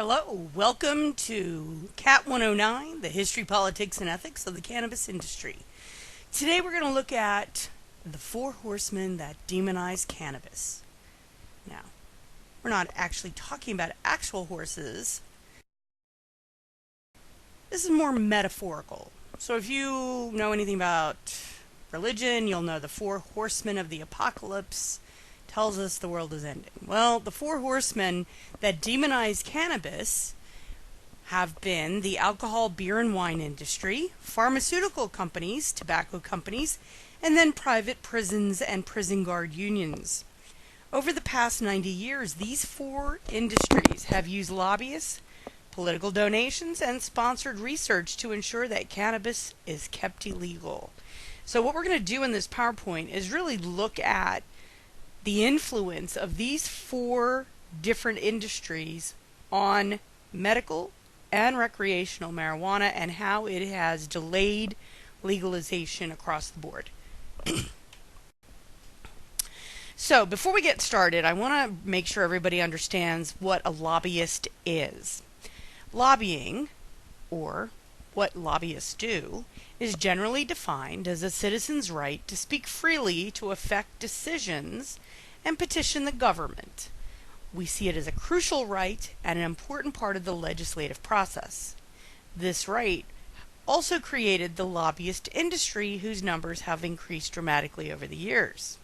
Hello, welcome to CAT 109, the history, politics, and ethics of the cannabis industry. Today we're going to look at the four horsemen that demonize cannabis. Now, we're not actually talking about actual horses. This is more metaphorical. So if you know anything about religion, you'll know the four horsemen of the apocalypse tells us the world is ending. Well, the four horsemen that demonize cannabis have been the alcohol, beer, and wine industry, pharmaceutical companies, tobacco companies, and then private prisons and prison guard unions. Over the past 90 years, these four industries have used lobbyists, political donations, and sponsored research to ensure that cannabis is kept illegal. So what we're going to do in this PowerPoint is really look at the influence of these four different industries on medical and recreational marijuana and how it has delayed legalization across the board. So before we get started, I want to make sure everybody understands what a lobbyist is. Lobbying, or what lobbyists do, is generally defined as a citizen's right to speak freely to affect decisions and petition the government. We see it as a crucial right and an important part of the legislative process. This right also created the lobbyist industry, whose numbers have increased dramatically over the years.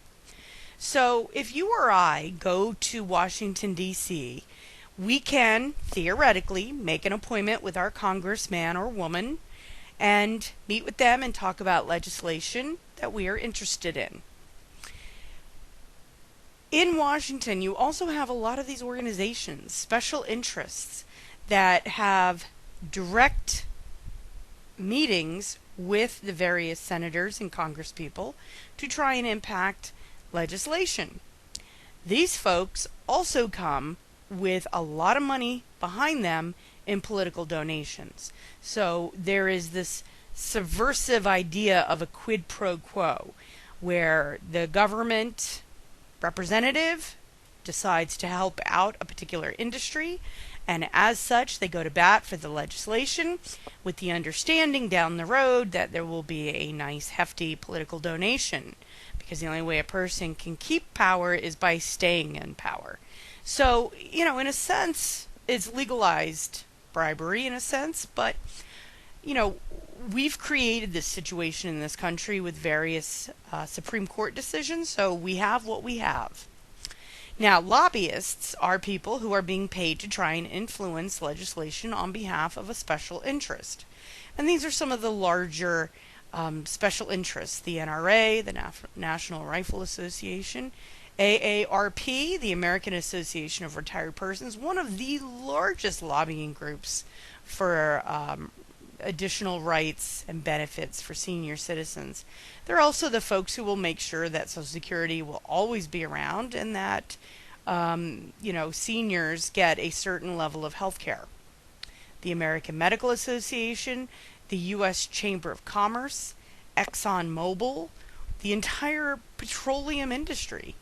So if you or I go to Washington, D.C., we can theoretically make an appointment with our congressman or woman and meet with them and talk about legislation that we are interested in. In Washington, you also have a lot of these organizations, special interests, that have direct meetings with the various senators and congresspeople to try and impact legislation. These folks also come with a lot of money behind them in political donations. So there is this subversive idea of a quid pro quo, where the government representative decides to help out a particular industry, and as such they go to bat for the legislation with the understanding down the road that there will be a nice hefty political donation, because the only way a person can keep power is by staying in power. So, in a sense, it's legalized bribery in a sense, but we've created this situation in this country with various Supreme Court decisions, so we have what we have. Now, lobbyists are people who are being paid to try and influence legislation on behalf of a special interest. And these are some of the larger special interests: the NRA, the National Rifle Association, AARP, the American Association of Retired Persons, one of the largest lobbying groups for additional rights and benefits for senior citizens. They're also the folks who will make sure that Social Security will always be around and that seniors get a certain level of health care. The American Medical Association, the U.S. Chamber of Commerce, ExxonMobil, the entire petroleum industry.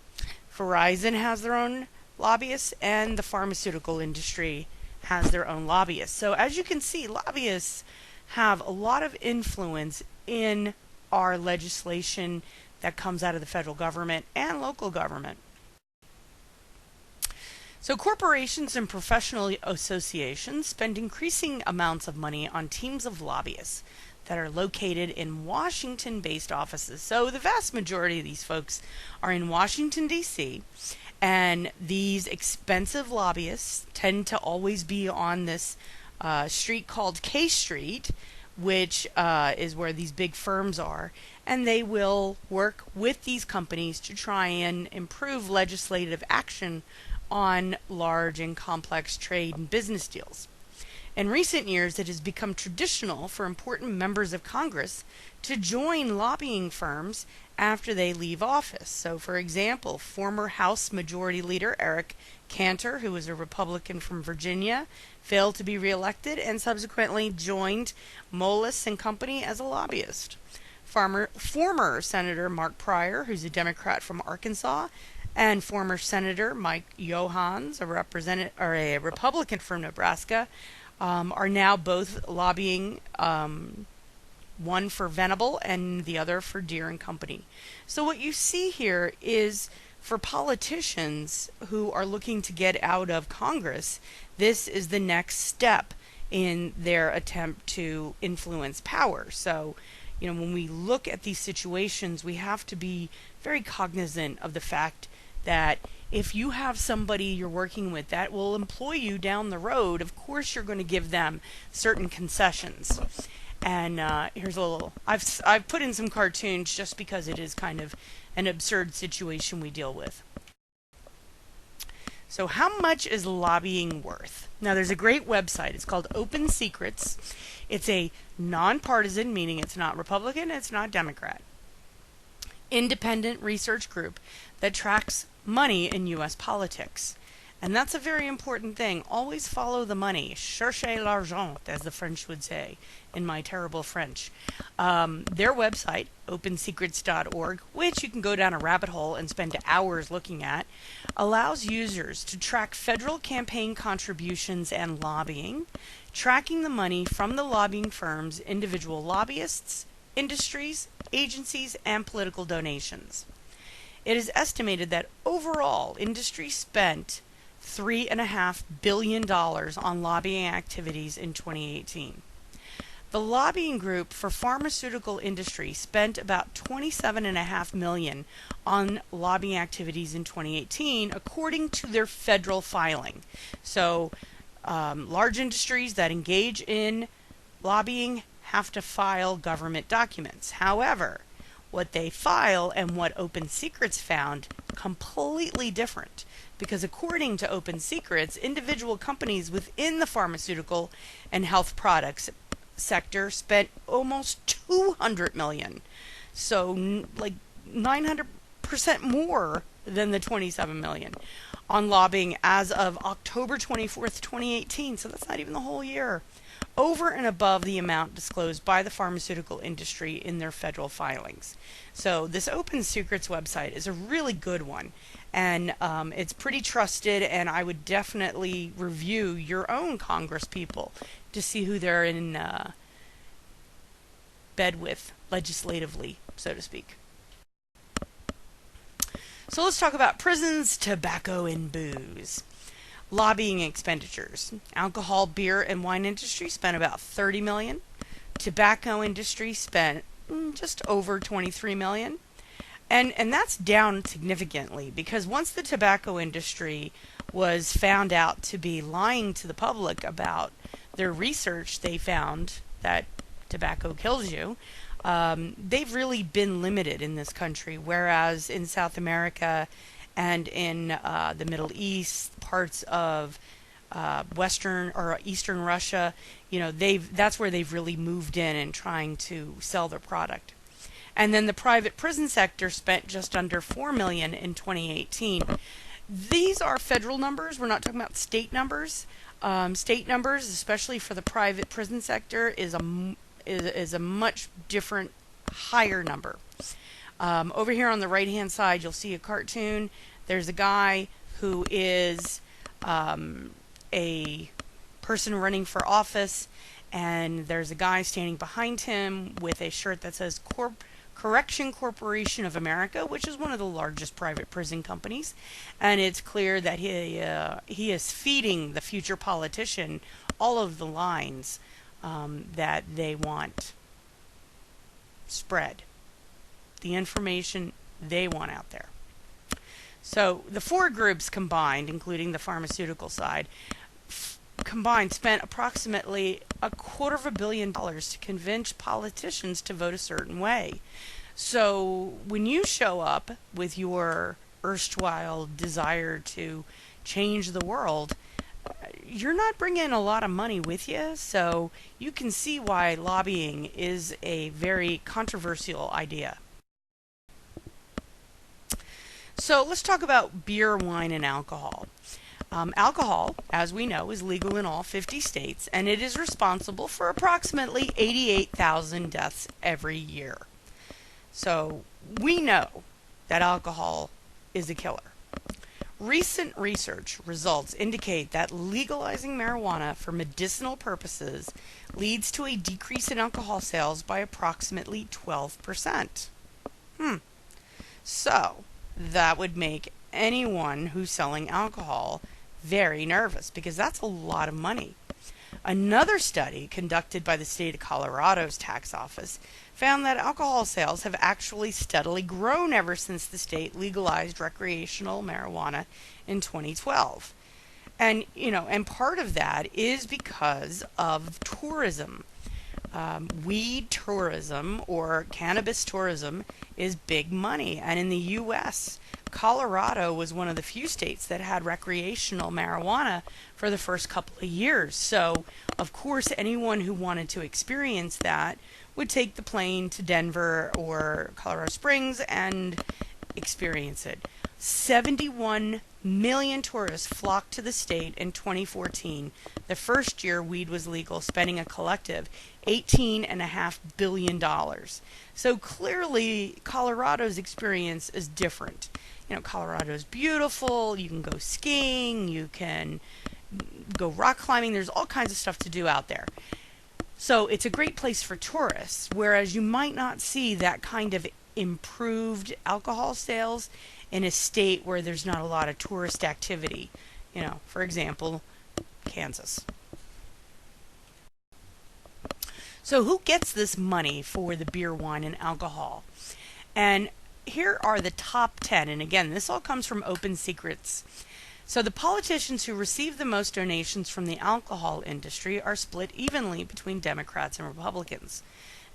Verizon has their own lobbyists, and the pharmaceutical industry has their own lobbyists. So as you can see, lobbyists have a lot of influence in our legislation that comes out of the federal government and local government. So corporations and professional associations spend increasing amounts of money on teams of lobbyists that are located in Washington-based offices. So the vast majority of these folks are in Washington, D.C., and these expensive lobbyists tend to always be on this street called K Street, which is where these big firms are, and they will work with these companies to try and improve legislative action on large and complex trade and business deals. In recent years, it has become traditional for important members of Congress to join lobbying firms after they leave office. So, for example, former House Majority Leader Eric Cantor, who was a Republican from Virginia, failed to be reelected and subsequently joined Moelis and Company as a lobbyist. Former Senator Mark Pryor, who's a Democrat from Arkansas, And former Senator Mike Johans, a Republican from Nebraska, are now both lobbying, one for Venable and the other for Deere and Company. So what you see here is, for politicians who are looking to get out of Congress, this is the next step in their attempt to influence power. So, when we look at these situations, we have to be very cognizant of the fact that if you have somebody you're working with that will employ you down the road, of course you're going to give them certain concessions. And here's a little, I've put in some cartoons just because it is kind of an absurd situation we deal with. So how much is lobbying worth? Now there's a great website. It's called Open Secrets. It's a nonpartisan, meaning it's not Republican, it's not Democrat, independent research group that tracks money in U.S. politics. And that's a very important thing. Always follow the money. Cherchez l'argent, as the French would say, in my terrible French. Their website, opensecrets.org, which you can go down a rabbit hole and spend hours looking at, allows users to track federal campaign contributions and lobbying, tracking the money from the lobbying firms, individual lobbyists, industries, agencies, and political donations. It is estimated that overall industry spent $3.5 billion on lobbying activities in 2018. The lobbying group for pharmaceutical industry spent about $27.5 million on lobbying activities in 2018, according to their federal filing. So, large industries that engage in lobbying have to file government documents. However, what they file and what Open Secrets found, completely different. Because according to Open Secrets, individual companies within the pharmaceutical and health products sector spent almost $200 million. So like 900% more than the $27 million on lobbying as of October 24th, 2018. So that's not even the whole year. Over and above the amount disclosed by the pharmaceutical industry in their federal filings. So this Open Secrets website is a really good one, and it's pretty trusted, and I would definitely review your own Congress people to see who they're in bed with legislatively, so to speak. So let's talk about prisons, tobacco, and booze. Lobbying expenditures. Alcohol, beer, and wine industry spent about $30 million. Tobacco industry spent just over $23 million. And that's down significantly, because once the tobacco industry was found out to be lying to the public about their research, they found that tobacco kills you. They've really been limited in this country, whereas in South America and in the Middle East, parts of Western or Eastern Russia, that's where they've really moved in and trying to sell their product. And then the private prison sector spent just under $4 million in 2018. These are federal numbers. We're not talking about state numbers. State numbers, especially for the private prison sector, is a much different, higher number. Over here on the right-hand side, you'll see a cartoon. There's a guy who is a person running for office, and there's a guy standing behind him with a shirt that says Correction Corporation of America, which is one of the largest private prison companies. And it's clear that he is feeding the future politician all of the lines that they want spread, the information they want out there. So the four groups combined, including the pharmaceutical side, combined spent approximately $250 million to convince politicians to vote a certain way. So when you show up with your erstwhile desire to change the world, you're not bringing a lot of money with you, so you can see why lobbying is a very controversial idea. So let's talk about beer, wine, and alcohol. Alcohol, as we know, is legal in all 50 states, and it is responsible for approximately 88,000 deaths every year. So we know that alcohol is a killer. Recent research results indicate that legalizing marijuana for medicinal purposes leads to a decrease in alcohol sales by approximately 12%. So, that would make anyone who's selling alcohol very nervous because that's a lot of money. Another study conducted by the state of Colorado's tax office found that alcohol sales have actually steadily grown ever since the state legalized recreational marijuana in 2012. And, and part of that is because of tourism. Weed tourism or cannabis tourism is big money. And in the U.S., Colorado was one of the few states that had recreational marijuana for the first couple of years. So, of course, anyone who wanted to experience that would take the plane to Denver or Colorado Springs and experience it. 71 million tourists flocked to the state in 2014, the first year weed was legal, spending a collective $18.5 billion. So clearly, Colorado's experience is different. Colorado's beautiful. You can go skiing. You can go rock climbing. There's all kinds of stuff to do out there. So it's a great place for tourists, whereas you might not see that kind of improved alcohol sales in a state where there's not a lot of tourist activity. For example, Kansas. So who gets this money for the beer, wine, and alcohol? And here are the top 10. And again, this all comes from Open Secrets. So the politicians who receive the most donations from the alcohol industry are split evenly between Democrats and Republicans.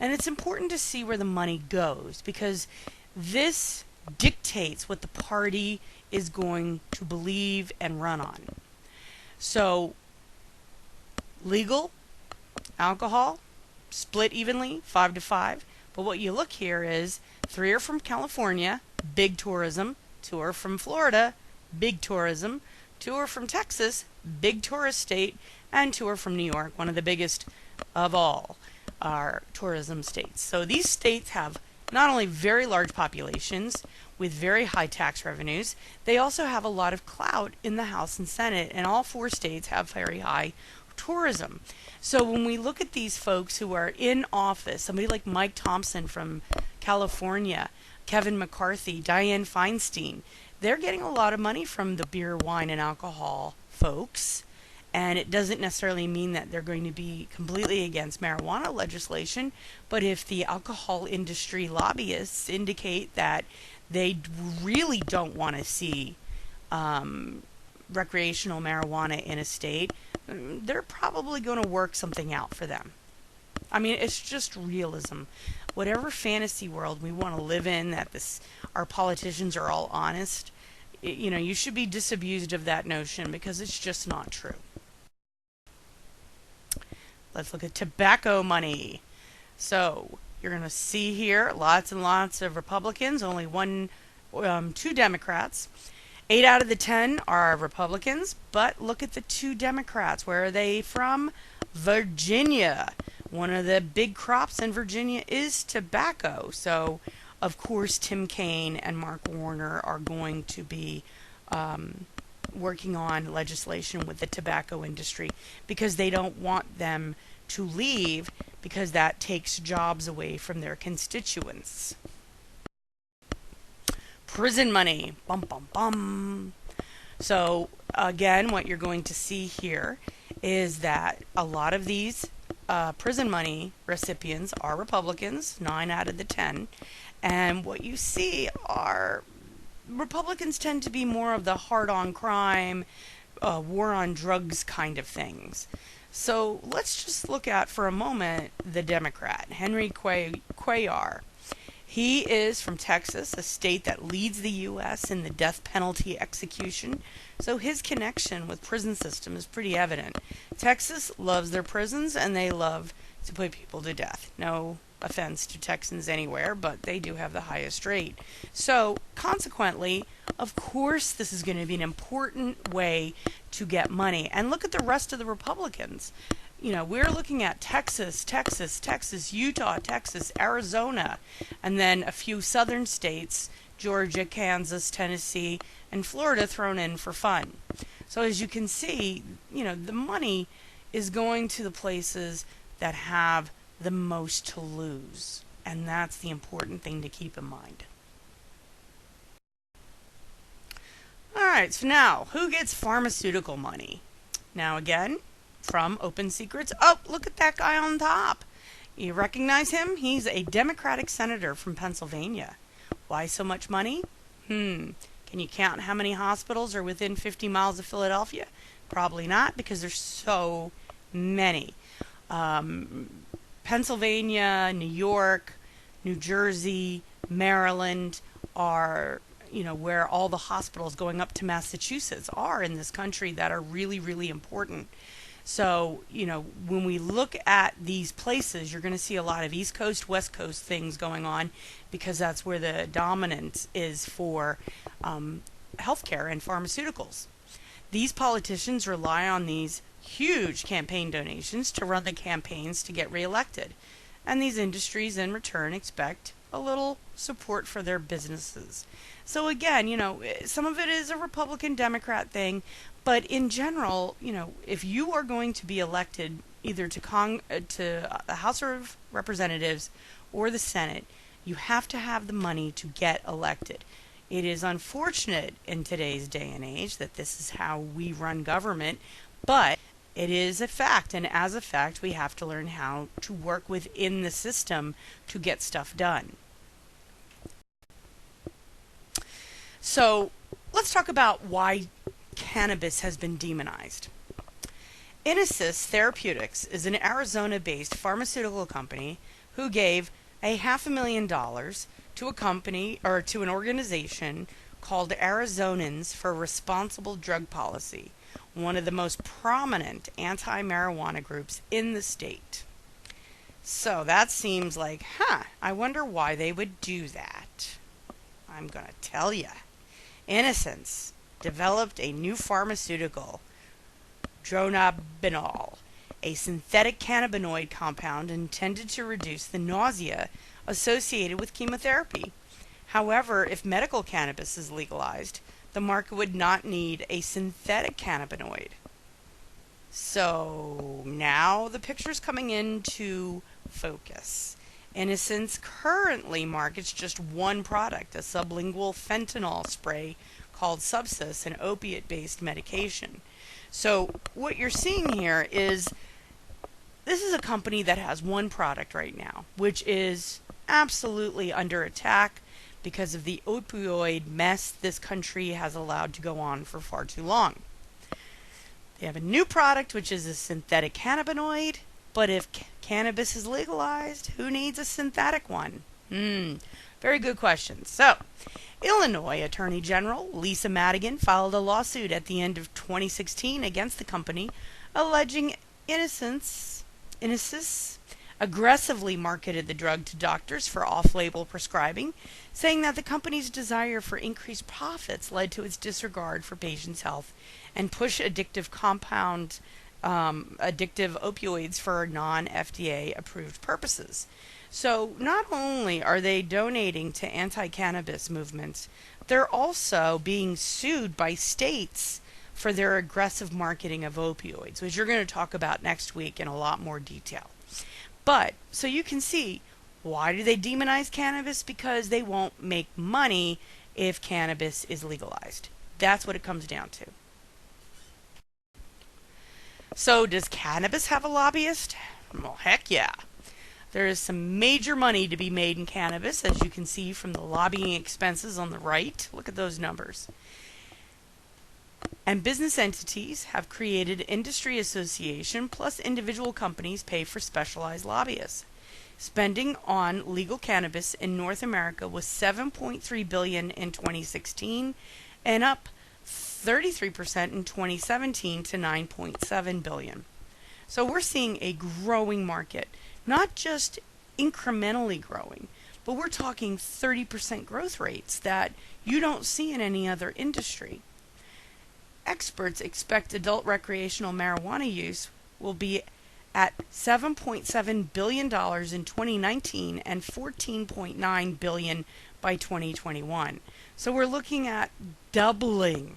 And it's important to see where the money goes because this dictates what the party is going to believe and run on. So, legal, alcohol, split evenly, 5-5. But what you look here is 3 are from California, big tourism. 2 are from Florida, big tourism. 2 are from Texas, big tourist state. And 2 are from New York, one of the biggest of all our tourism states. So these states have not only very large populations with very high tax revenues, they also have a lot of clout in the House and Senate, and all 4 states have very high tourism. So when we look at these folks who are in office, somebody like Mike Thompson from California, Kevin McCarthy, Dianne Feinstein, they're getting a lot of money from the beer, wine, and alcohol folks. And it doesn't necessarily mean that they're going to be completely against marijuana legislation, but if the alcohol industry lobbyists indicate that they really don't want to see recreational marijuana in a state, they're probably going to work something out for them. I mean, it's just realism. Whatever fantasy world we want to live in, that our politicians are all honest, you should be disabused of that notion because it's just not true. Let's look at tobacco money. So you're going to see here lots and lots of Republicans, only 2 Democrats. 8 out of the 10 are Republicans, but look at the 2 Democrats. Where are they from? Virginia. One of the big crops in Virginia is tobacco. So, of course, Tim Kaine and Mark Warner are going to be working on legislation with the tobacco industry because they don't want them to leave because that takes jobs away from their constituents. Prison money. Bum, bum, bum. So, again, what you're going to see here is that a lot of these prison money recipients are Republicans, 9 out of the 10. And what you see are Republicans tend to be more of the hard-on crime, war on drugs kind of things. So let's just look at, for a moment, the Democrat, Henry Cuellar. He is from Texas, a state that leads the U.S. in the death penalty execution. So his connection with prison system is pretty evident. Texas loves their prisons, and they love to put people to death. No offense to Texans anywhere, but they do have the highest rate. So, consequently, of course, this is going to be an important way to get money. And look at the rest of the Republicans. We're looking at Texas, Utah, Texas, Arizona, and then a few southern states, Georgia, Kansas, Tennessee, and Florida thrown in for fun. So as you can see, the money is going to the places that have the most to lose. And that's the important thing to keep in mind. Alright, so now, who gets pharmaceutical money? Now again, from Open Secrets. Oh, look at that guy on top. You recognize him? He's a Democratic senator from Pennsylvania. Why so much money? Can you count how many hospitals are within 50 miles of Philadelphia? Probably not, because there's so many. Pennsylvania, New York, New Jersey, Maryland are, where all the hospitals going up to Massachusetts are in this country that are really, really important. So, when we look at these places, you're going to see a lot of East Coast, West Coast things going on because that's where the dominance is for healthcare and pharmaceuticals. These politicians rely on these huge campaign donations to run the campaigns to get reelected. And these industries in return expect a little support for their businesses. So again, some of it is a Republican-Democrat thing, but in general, if you are going to be elected either to the House of Representatives or the Senate, you have to have the money to get elected. It is unfortunate in today's day and age that this is how we run government, but it is a fact, and as a fact, we have to learn how to work within the system to get stuff done. So, let's talk about why cannabis has been demonized. Inesis Therapeutics is an Arizona-based pharmaceutical company who gave $500,000 to a company or to an organization called Arizonans for Responsible Drug Policy, one of the most prominent anti-marijuana groups in the state. So that seems like, I wonder why they would do that. I'm going to tell you. Inesis developed a new pharmaceutical, dronabinol, a synthetic cannabinoid compound intended to reduce the nausea associated with chemotherapy. However, if medical cannabis is legalized, the market would not need a synthetic cannabinoid. So now the picture's coming into focus. Inesis currently markets just one product, a sublingual fentanyl spray called Subsys, an opiate-based medication. So what you're seeing here is this is a company that has one product right now, which is absolutely under attack because of the opioid mess this country has allowed to go on for far too long. They have a new product, which is a synthetic cannabinoid, but if cannabis is legalized, who needs a synthetic one? Very good question. So, Illinois Attorney General Lisa Madigan filed a lawsuit at the end of 2016 against the company, alleging Inesis aggressively marketed the drug to doctors for off-label prescribing, saying that the company's desire for increased profits led to its disregard for patients' health and push addictive opioids for non-FDA approved purposes. So not only are they donating to anti-cannabis movements, they're also being sued by states for their aggressive marketing of opioids, which you're going to talk about next week in a lot more detail. But, so you can see, why do they demonize cannabis? Because they won't make money if cannabis is legalized. That's what it comes down to. So, does cannabis have a lobbyist? Well, heck yeah. There is some major money to be made in cannabis, as you can see from the lobbying expenses on the right. Look at those numbers. And business entities have created industry association, plus individual companies pay for specialized lobbyists. Spending on legal cannabis in North America was $7.3 billion in 2016 and up 33% in 2017 to $9.7 billion. So we're seeing a growing market, not just incrementally growing, but we're talking 30% growth rates that you don't see in any other industry. Experts expect adult recreational marijuana use will be at $7.7 billion in 2019 and $14.9 billion by 2021. So we're looking at doubling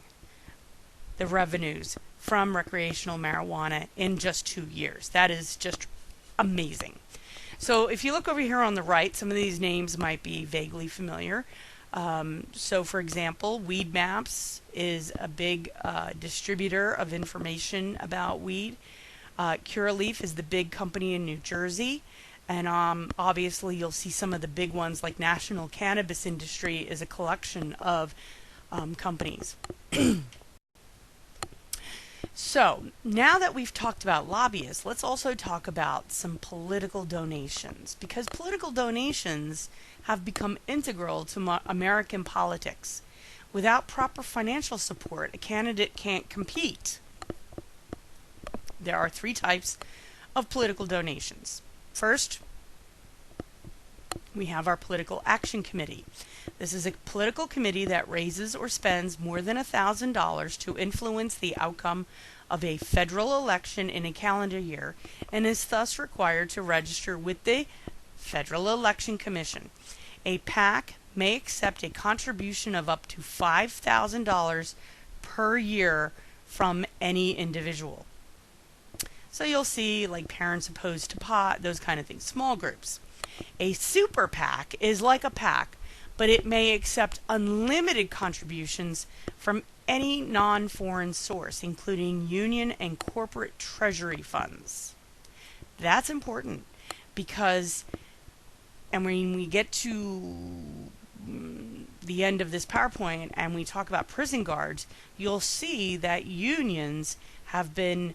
the revenues from recreational marijuana in just 2 years. That is just amazing. So if you look over here on the right, some of these names might be vaguely familiar. So for example, Weed Maps is a big distributor of information about weed. Curaleaf is the big company in New Jersey. And obviously you'll see some of the big ones like National Cannabis Industry is a collection of companies. So now that we've talked about lobbyists, let's also talk about some political donations, because political donations have become integral to American politics. Without proper financial support, a candidate can't compete. There are 3 types of political donations. First, we have our Political Action Committee. This is a political committee that raises or spends more than $1,000 to influence the outcome of a federal election in a calendar year and is thus required to register with the Federal Election Commission. A PAC may accept a contribution of up to $5,000 per year from any individual. So you'll see like parents opposed to pot, those kind of things, small groups. A super PAC is like a PAC, but it may accept unlimited contributions from any non-foreign source, including union and corporate treasury funds. That's important because, and when we get to the end of this PowerPoint and we talk about prison guards, you'll see that unions have been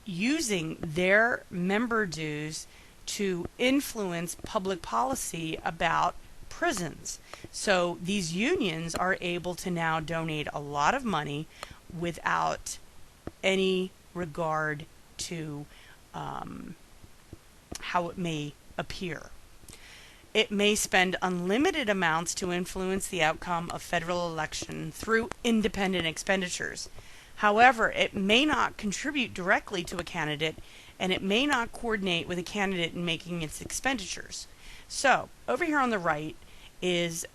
using their member dues to influence public policy about prisons. So these unions are able to now donate a lot of money without any regard to how it may appear. It may spend unlimited amounts to influence the outcome of federal election through independent expenditures. However, it may not contribute directly to a candidate, and it may not coordinate with a candidate in making its expenditures. So, over here on the right is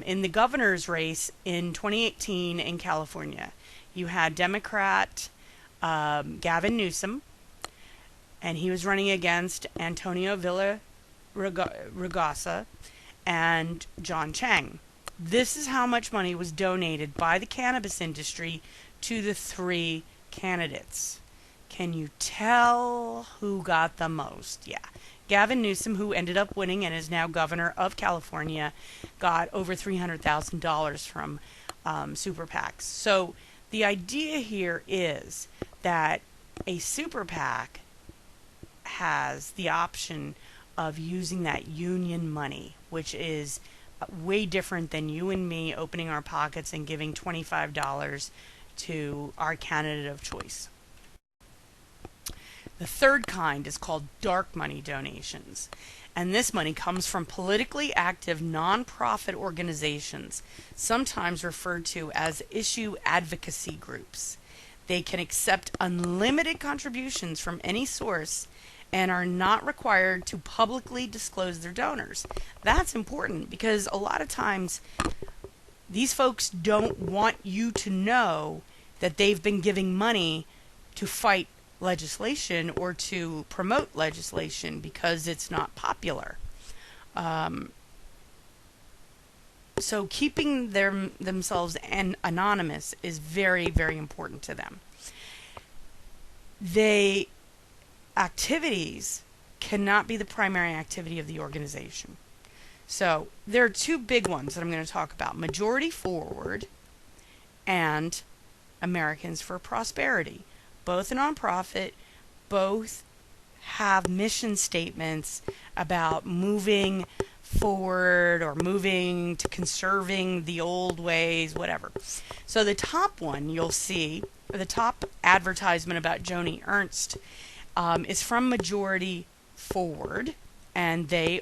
in the governor's race in 2018 in California. You had Democrat Gavin Newsom, and he was running against Antonio Villaraigosa and John Chang. This is how much money was donated by the cannabis industry to the 3 candidates. Can you tell who got the most? Yeah. Gavin Newsom, who ended up winning and is now governor of California, got over $300,000 from super PACs. So the idea here is that a super PAC has the option of using that union money, which is way different than you and me opening our pockets and giving $25 to our candidate of choice. The third kind is called dark money donations, and this money comes from politically active nonprofit organizations, sometimes referred to as issue advocacy groups. They can accept unlimited contributions from any source and are not required to publicly disclose their donors. That's important because a lot of times these folks don't want you to know that they've been giving money to fight legislation or to promote legislation because it's not popular. So keeping themselves anonymous is very, very important to them. Activities cannot be the primary activity of the organization. So there are 2 big ones that I'm going to talk about: Majority Forward and Americans for Prosperity. Both a nonprofit, both have mission statements about moving forward or moving to conserving the old ways, whatever. So the top one you'll see, or the top advertisement about Joni Ernst, is from Majority Forward, and they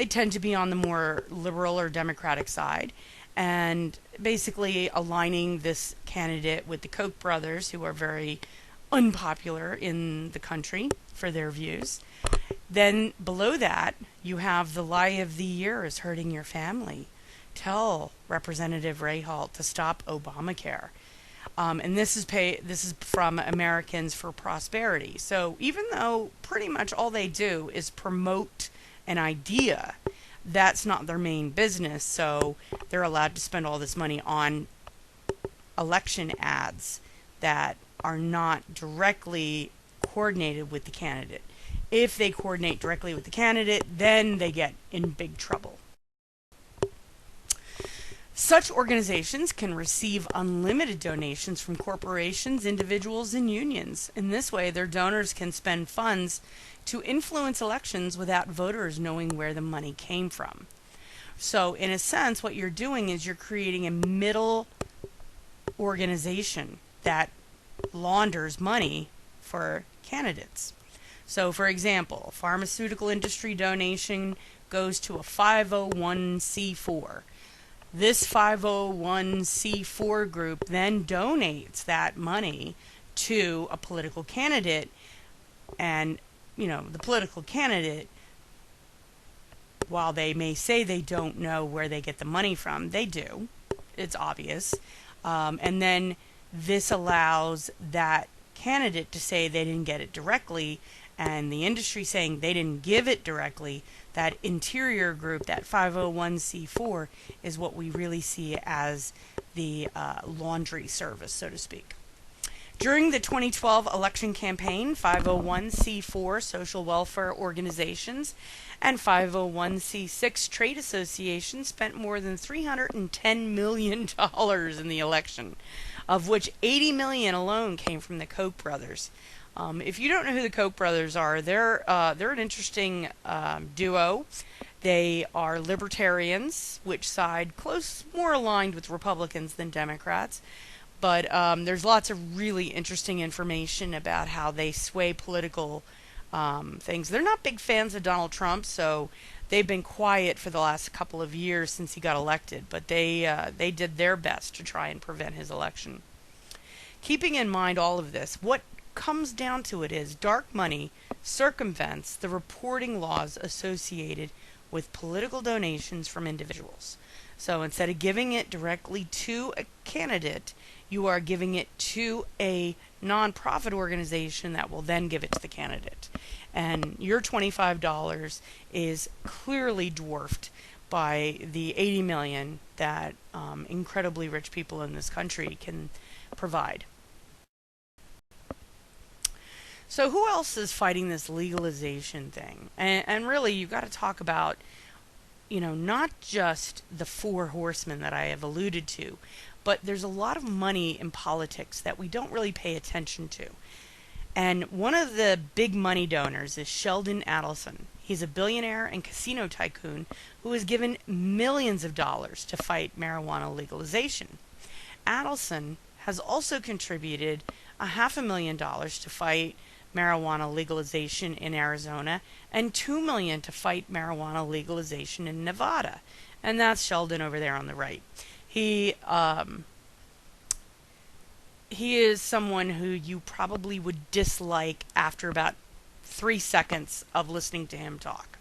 tend to be on the more liberal or democratic side, and basically aligning this candidate with the Koch brothers, who are very unpopular in the country for their views. Then below that, you have the lie of the year is hurting your family. Tell Representative Rayholt to stop Obamacare. And this is from Americans for Prosperity. So even though pretty much all they do is promote an idea, that's not their main business. So they're allowed to spend all this money on election ads that are not directly coordinated with the candidate. If they coordinate directly with the candidate, then they get in big trouble. Such organizations can receive unlimited donations from corporations, individuals, and unions. In this way, their donors can spend funds to influence elections without voters knowing where the money came from. So, in a sense, what you're doing is you're creating a middle organization that launders money for candidates. So, for example, pharmaceutical industry donation goes to a 501c4. This 501c4 group then donates that money to a political candidate, and the political candidate, while they may say they don't know where they get the money from, they do. It's obvious. And then this allows that candidate to say they didn't get it directly, and the industry saying they didn't give it directly. That interior group, that 501c4, is what we really see as the laundry service, so to speak. During the 2012 election campaign, 501c4 social welfare organizations and 501c6 trade associations spent more than $310 million in the election, of which $80 million alone came from the Koch brothers. If you don't know who the Koch brothers are, they're an interesting duo. They are libertarians, which side more aligned with Republicans than Democrats. But there's lots of really interesting information about how they sway political things. They're not big fans of Donald Trump, so they've been quiet for the last couple of years since he got elected. But they did their best to try and prevent his election. Keeping in mind all of this, what comes down to it is dark money circumvents the reporting laws associated with political donations from individuals. So instead of giving it directly to a candidate, you are giving it to a nonprofit organization that will then give it to the candidate. And your $25 is clearly dwarfed by the $80 million that incredibly rich people in this country can provide. So who else is fighting this legalization thing? And really, you've got to talk about, not just the four horsemen that I have alluded to, but there's a lot of money in politics that we don't really pay attention to. And one of the big money donors is Sheldon Adelson. He's a billionaire and casino tycoon who has given millions of dollars to fight marijuana legalization. Adelson has also contributed $500,000 to fight marijuana legalization in Arizona and $2 million to fight marijuana legalization in Nevada. And that's Sheldon over there on the right. He is someone who you probably would dislike after about 3 seconds of listening to him talk.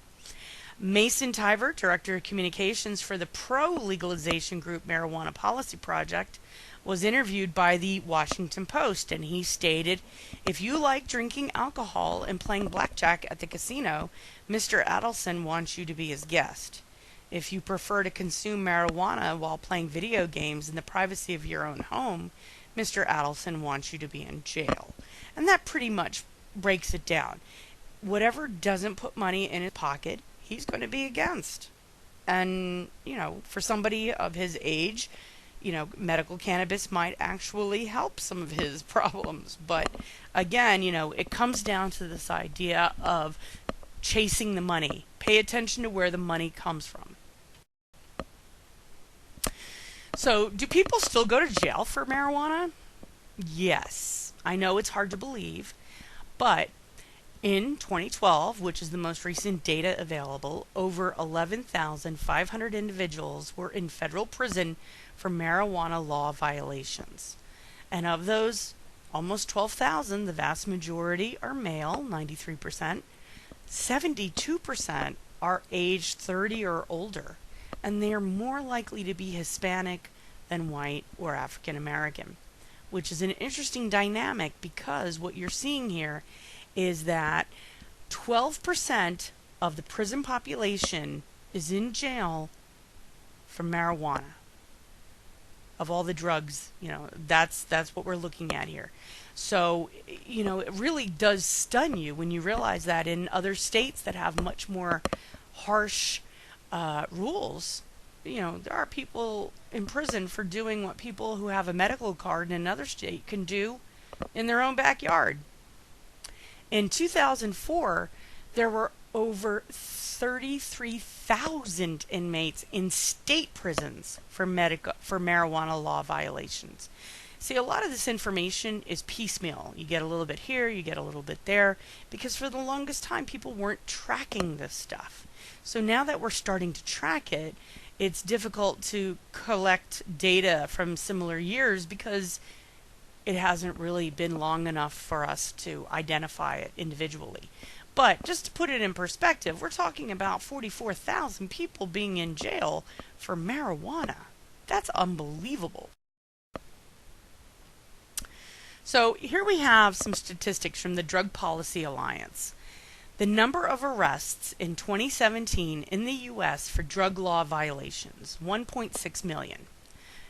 Mason Tiver, Director of Communications for the pro-legalization group Marijuana Policy Project, was interviewed by the Washington Post, and he stated, "If you like drinking alcohol and playing blackjack at the casino, Mr. Adelson wants you to be his guest. If you prefer to consume marijuana while playing video games in the privacy of your own home, Mr. Adelson wants you to be in jail." And that pretty much breaks it down. Whatever doesn't put money in his pocket, he's going to be against. And, for somebody of his age, medical cannabis might actually help some of his problems. But again, it comes down to this idea of chasing the money. Pay attention to where the money comes from. So, do people still go to jail for marijuana? Yes. I know it's hard to believe, but in 2012, which is the most recent data available, over 11,500 individuals were in federal prison for marijuana law violations. And of those, almost 12,000, the vast majority are male, 93%. 72% are aged 30 or older, and they are more likely to be Hispanic than white or African American, which is an interesting dynamic because what you're seeing here is that 12% of the prison population is in jail for marijuana. Of all the drugs, that's what we're looking at here. So, it really does stun you when you realize that in other states that have much more harsh rules, there are people in prison for doing what people who have a medical card in another state can do in their own backyard. In 2004, there were over 33,000 inmates in state prisons for marijuana law violations. See, a lot of this information is piecemeal. You get a little bit here, you get a little bit there, because for the longest time people weren't tracking this stuff. So now that we're starting to track it, it's difficult to collect data from similar years because it hasn't really been long enough for us to identify it individually. But just to put it in perspective, we're talking about 44,000 people being in jail for marijuana. That's unbelievable. So here we have some statistics from the Drug Policy Alliance. The number of arrests in 2017 in the U.S. for drug law violations, 1.6 million.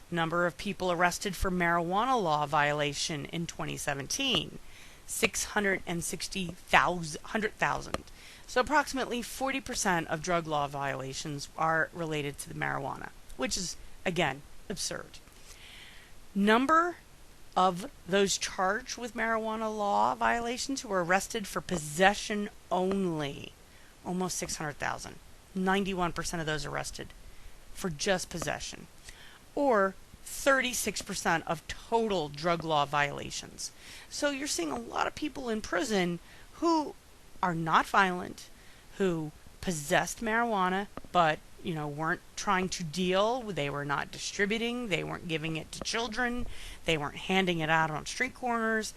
Number of people arrested for marijuana law violation in 2017, 660,000. So approximately 40% of drug law violations are related to the marijuana, which is, again, absurd. Number of those charged with marijuana law violations who were arrested for possession only, almost 600,000. 91% of those arrested for just possession, or 36% of total drug law violations. So you're seeing a lot of people in prison who are not violent, who possessed marijuana, but weren't trying to deal. They were not distributing. They weren't giving it to children. They weren't handing it out on street corners.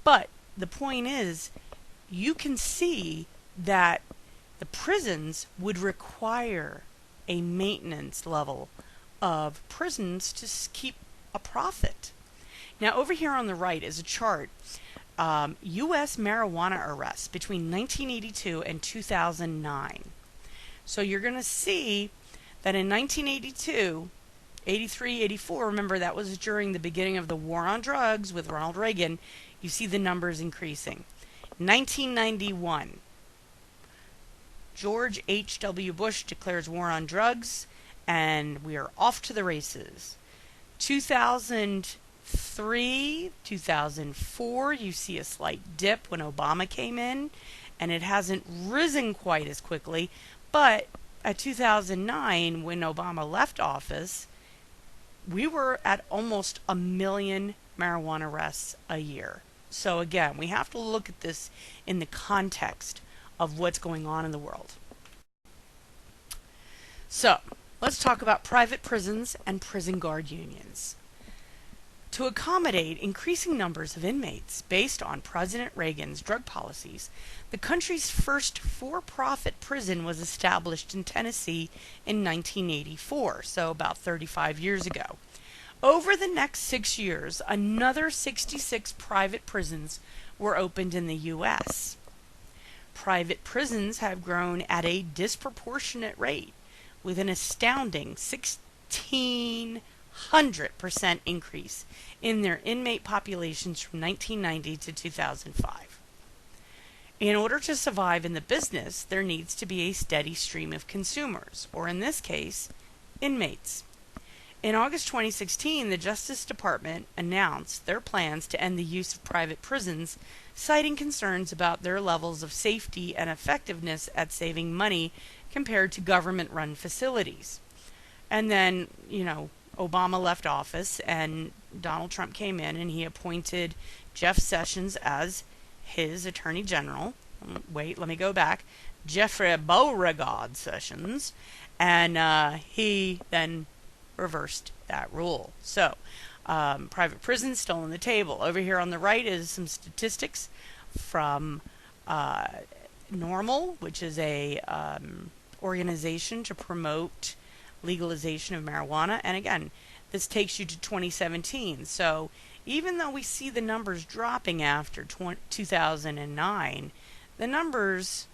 But the point is, you can see that the prisons would require a maintenance level of prisons to keep a profit. Now, over here on the right is a chart. U.S. marijuana arrests between 1982 and 2009. So you're going to see that in 1982, 83, 84, remember that was during the beginning of the war on drugs with Ronald Reagan, you see the numbers increasing. 1991, George H.W. Bush declares war on drugs, and we are off to the races. 2003, 2004, you see a slight dip when Obama came in, and it hasn't risen quite as quickly. But at 2009, when Obama left office, we were at almost 1 million marijuana arrests a year. So again, we have to look at this in the context of what's going on in the world. So let's talk about private prisons and prison guard unions. To accommodate increasing numbers of inmates based on President Reagan's drug policies, the country's first for-profit prison was established in Tennessee in 1984, so about 35 years ago. Over the next 6 years, another 66 private prisons were opened in the U.S. Private prisons have grown at a disproportionate rate, with an astounding 1,600% increase in their inmate populations from 1990 to 2005. In order to survive in the business, there needs to be a steady stream of consumers, or in this case, inmates. In August 2016, the Justice Department announced their plans to end the use of private prisons, citing concerns about their levels of safety and effectiveness at saving money compared to government-run facilities. And then, Obama left office and Donald Trump came in and he appointed Jeff Sessions as his Attorney General. Wait, let me go back. Jeffrey Beauregard Sessions. And he then reversed that rule. So, Private prisons still on the table. Over here on the right is some statistics from Normal, which is a organization to promote legalization of marijuana. And again, this takes you to 2017. So even though we see the numbers dropping after 2009, the numbers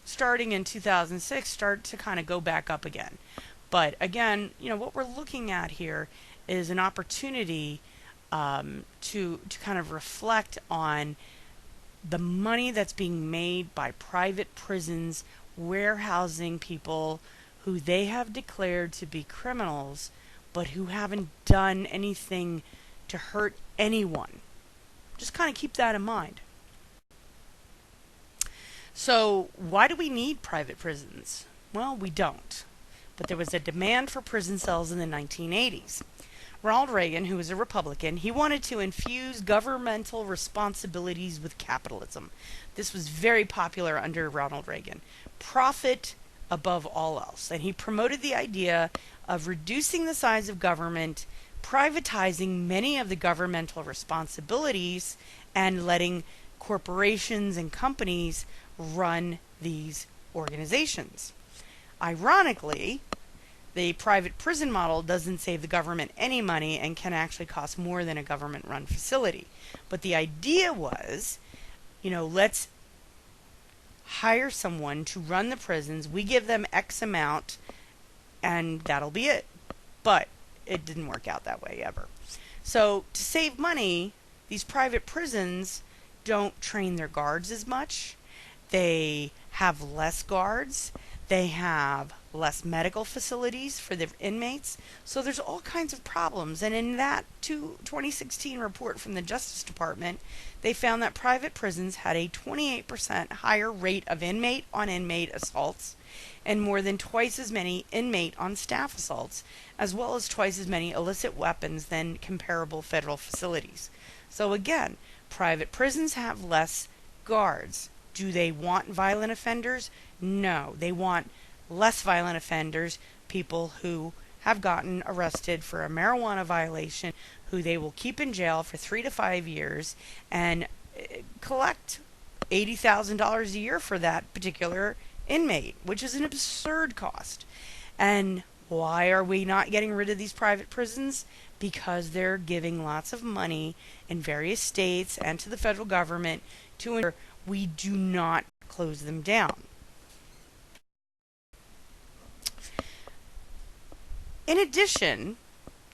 starting in 2006 start to kind of go back up again. But again, what we're looking at here is an opportunity to kind of reflect on the money that's being made by private prisons warehousing people who they have declared to be criminals, but who haven't done anything to hurt anyone. Just kind of keep that in mind. So why do we need private prisons? Well, we don't. But there was a demand for prison cells in the 1980s. Ronald Reagan, who was a Republican, he wanted to infuse governmental responsibilities with capitalism. This was very popular under Ronald Reagan. Profit above all else. And he promoted the idea of reducing the size of government, privatizing many of the governmental responsibilities, and letting corporations and companies run these organizations. Ironically, the private prison model doesn't save the government any money and can actually cost more than a government-run facility. But the idea was, let's hire someone to run the prisons. We give them X amount, and that'll be it. But it didn't work out that way ever. So to save money, these private prisons don't train their guards as much. They have less guards. They have less medical facilities for the inmates. So there's all kinds of problems. And in that 2016 report from the Justice Department, they found that private prisons had a 28% higher rate of inmate-on-inmate assaults and more than twice as many inmate-on-staff assaults, as well as twice as many illicit weapons than comparable federal facilities. So again, private prisons have less guards. Do they want violent offenders? No, they want less violent offenders, people who have gotten arrested for a marijuana violation, who they will keep in jail for 3 to 5 years and collect $80,000 a year for that particular inmate, which is an absurd cost. And why are we not getting rid of these private prisons? Because they're giving lots of money in various states and to the federal government to ensure we do not close them down. In addition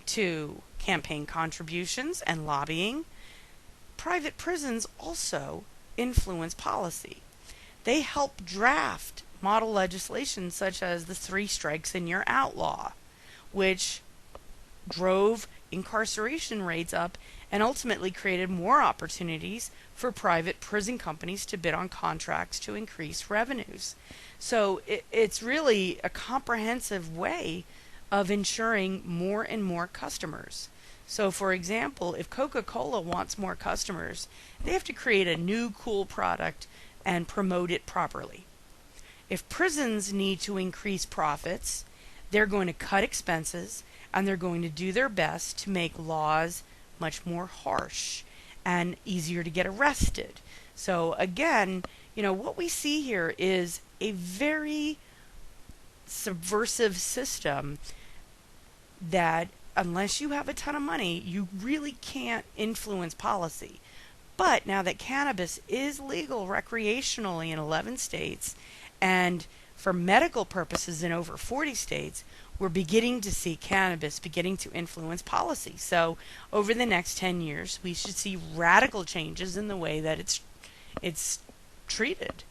to campaign contributions and lobbying, private prisons also influence policy. They help draft model legislation such as the 3 strikes and you're outlaw, which drove incarceration rates up and ultimately created more opportunities for private prison companies to bid on contracts to increase revenues. So it's really a comprehensive way of ensuring more and more customers. So for example, if Coca-Cola wants more customers, they have to create a new cool product and promote it properly. If prisons need to increase profits, they're going to cut expenses and they're going to do their best to make laws much more harsh and easier to get arrested. So again, what we see here is a very subversive system that unless you have a ton of money, you really can't influence policy. But now that cannabis is legal recreationally in 11 states and for medical purposes in over 40 states, we're beginning to see cannabis beginning to influence policy. So over the next 10 years, we should see radical changes in the way that it's treated.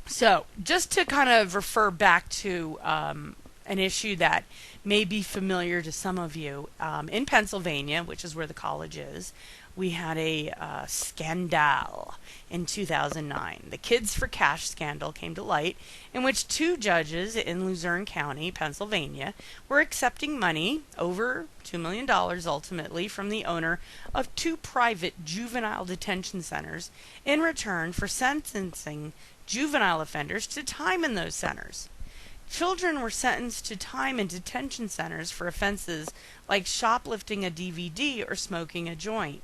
So just to kind of refer back to an issue that may be familiar to some of you, in Pennsylvania, which is where the college is, we had a scandal in 2009. The Kids for Cash scandal came to light, in which 2 judges in Luzerne County, Pennsylvania, were accepting money, over $2 million ultimately, from the owner of 2 private juvenile detention centers in return for sentencing juvenile offenders to time in those centers. Children were sentenced to time in detention centers for offenses like shoplifting a DVD or smoking a joint.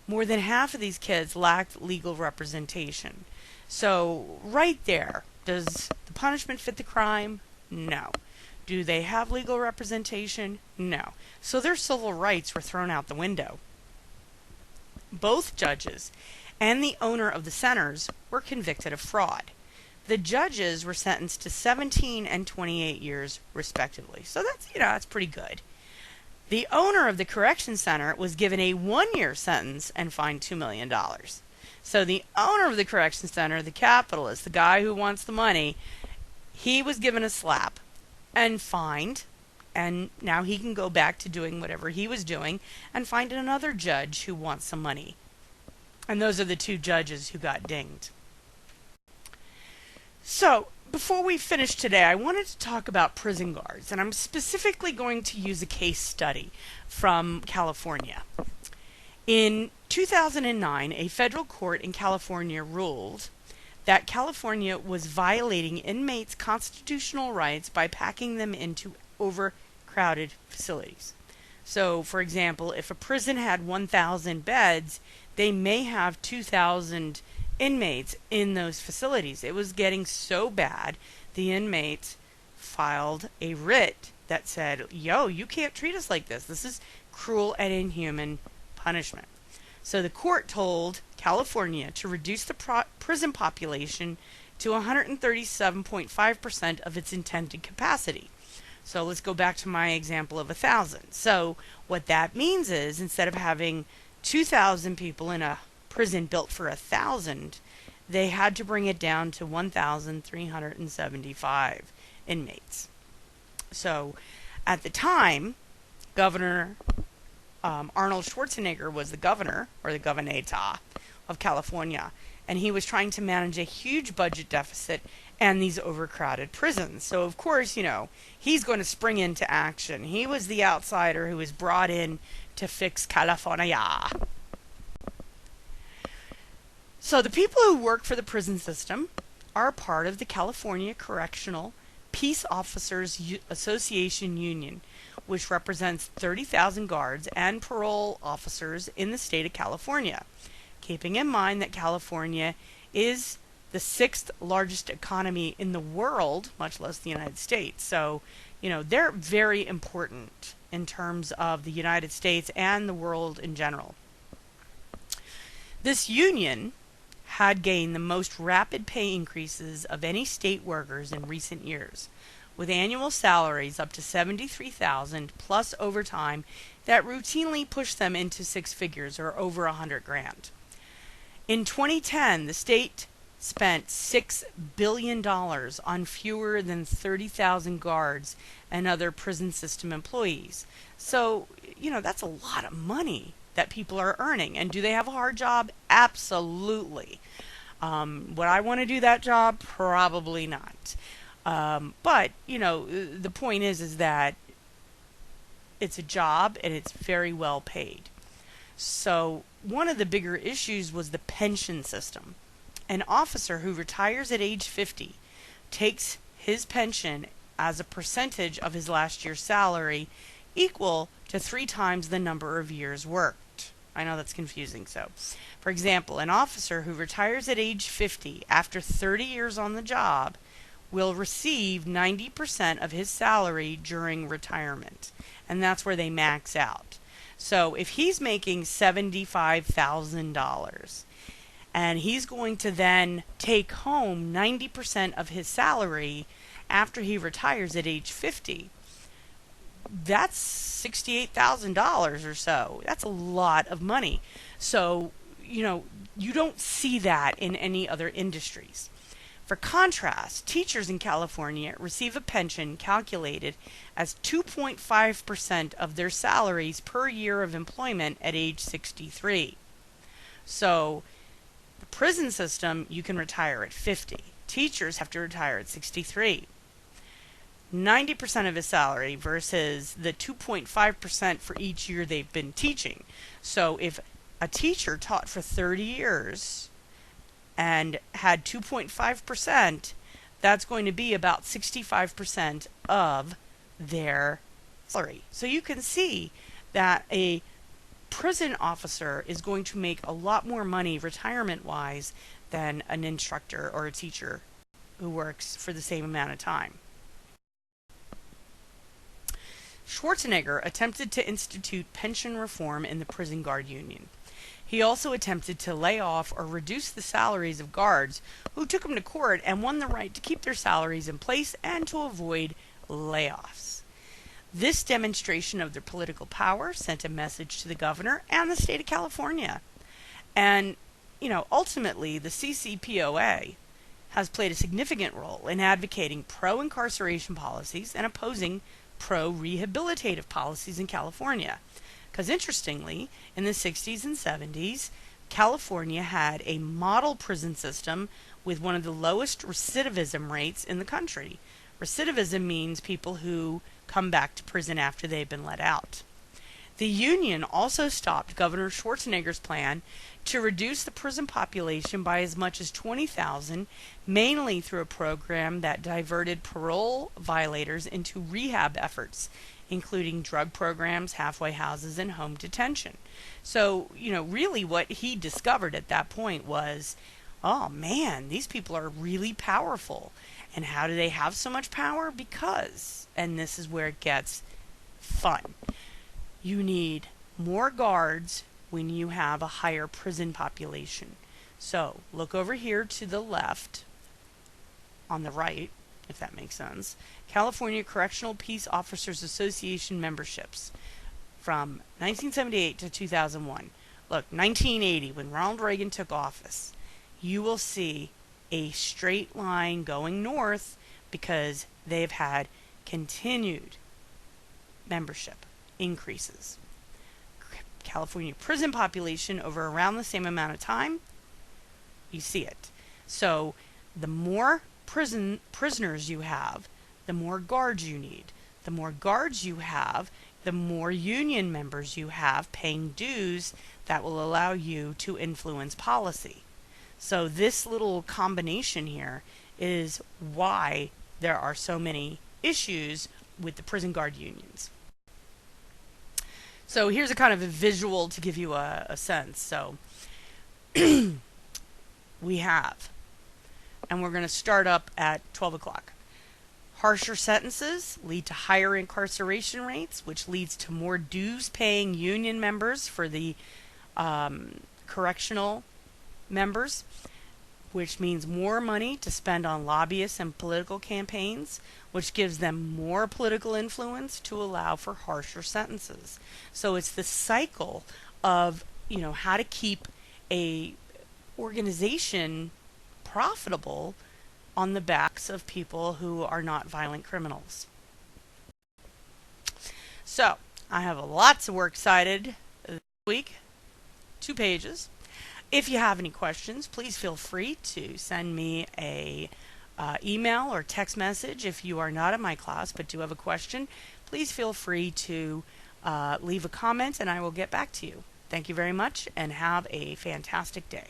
More than half of these kids lacked legal representation. So, right there, does the punishment fit the crime? No. Do they have legal representation? No. So their civil rights were thrown out the window. Both judges and the owner of the centers were convicted of fraud. The judges were sentenced to 17 and 28 years, respectively. So that's pretty good. The owner of the correction center was given a 1-year sentence and fined $2 million. So the owner of the correction center, the capitalist, the guy who wants the money, he was given a slap and fined, and now he can go back to doing whatever he was doing and find another judge who wants some money. And those are the two judges who got dinged. So, before we finish today, I wanted to talk about prison guards, and I'm specifically going to use a case study from California. In 2009, a federal court in California ruled that California was violating inmates' constitutional rights by packing them into overcrowded facilities. So, for example, if a prison had 1,000 beds, they may have 2,000 inmates in those facilities. It was getting so bad, the inmates filed a writ that said, yo, you can't treat us like this. This is cruel and inhuman punishment. So the court told California to reduce the prison population to 137.5% of its intended capacity. So let's go back to my example of 1,000. So what that means is, instead of having 2,000 people in a prison built for 1,000, they had to bring it down to 1,375 inmates. So at the time, Governor Arnold Schwarzenegger was the governor, or the governator, of California, and he was trying to manage a huge budget deficit and these overcrowded prisons. So of course, he's going to spring into action. He was the outsider who was brought in to fix California. So the people who work for the prison system are part of the California Correctional Peace Officers Association Union, which represents 30,000 guards and parole officers in the state of California. Keeping in mind that California is the 6th largest economy in the world, much less the United States. So, they're very important in terms of the United States and the world in general. This union had gained the most rapid pay increases of any state workers in recent years, with annual salaries up to $73,000 plus overtime that routinely pushed them into six figures, or over $100,000. In 2010, the state spent $6 billion on fewer than 30,000 guards and other prison system employees. So, that's a lot of money that people are earning. And do they have a hard job? Absolutely. Would I want to do that job? Probably not. But, the point is that it's a job and it's very well paid. So one of the bigger issues was the pension system. An officer who retires at age 50 takes his pension as a percentage of his last year's salary, equal to 3 times the number of years worked. I know that's confusing. So, for example, an officer who retires at age 50 after 30 years on the job will receive 90% of his salary during retirement. And that's where they max out. So if he's making $75,000 and he's going to then take home 90% of his salary after he retires at age 50, that's $68,000 or so. That's a lot of money. So, you don't see that in any other industries. For contrast, teachers in California receive a pension calculated as 2.5% of their salaries per year of employment at age 63. So, the prison system, you can retire at 50. Teachers have to retire at 63. 90% of his salary versus the 2.5% for each year they've been teaching. So if a teacher taught for 30 years and had 2.5%, that's going to be about 65% of their salary. So you can see that a prison officer is going to make a lot more money retirement-wise than an instructor or a teacher who works for the same amount of time. Schwarzenegger attempted to institute pension reform in the prison guard union. He also attempted to lay off or reduce the salaries of guards who took him to court and won the right to keep their salaries in place and to avoid layoffs. This demonstration of their political power sent a message to the governor and the state of California. And, ultimately, the CCPOA has played a significant role in advocating pro-incarceration policies and opposing pro-rehabilitative policies in California. Because interestingly, in the 60s and 70s, California had a model prison system with one of the lowest recidivism rates in the country. Recidivism means people who come back to prison after they've been let out. The union also stopped Governor Schwarzenegger's plan to reduce the prison population by as much as 20,000, mainly through a program that diverted parole violators into rehab efforts, including drug programs, halfway houses, and home detention. So, really what he discovered at that point was, oh man, these people are really powerful. And how do they have so much power? Because, and this is where it gets fun, you need more guards when you have a higher prison population. So, look over here to the left, on the right, if that makes sense. California Correctional Peace Officers Association memberships from 1978 to 2001. Look, 1980, when Ronald Reagan took office, you will see a straight line going north because they've had continued membership increases. California prison population over around the same amount of time, you see it. So the more prisoners you have, the more guards you need. The more guards you have, the more union members you have paying dues that will allow you to influence policy. So this little combination here is why there are so many issues with the prison guard unions. So here's a kind of a visual to give you a sense. So we have, and we're going to start up at 12 o'clock. Harsher sentences lead to higher incarceration rates, which leads to more dues-paying union members for the correctional members, which means more money to spend on lobbyists and political campaigns, which gives them more political influence to allow for harsher sentences. So it's the cycle of, how to keep a organization profitable on the backs of people who are not violent criminals. So, I have lots of works cited this week, 2 pages. If you have any questions, please feel free to send me a email or text message. If you are not in my class but do have a question, please feel free to leave a comment and I will get back to you. Thank you very much and have a fantastic day.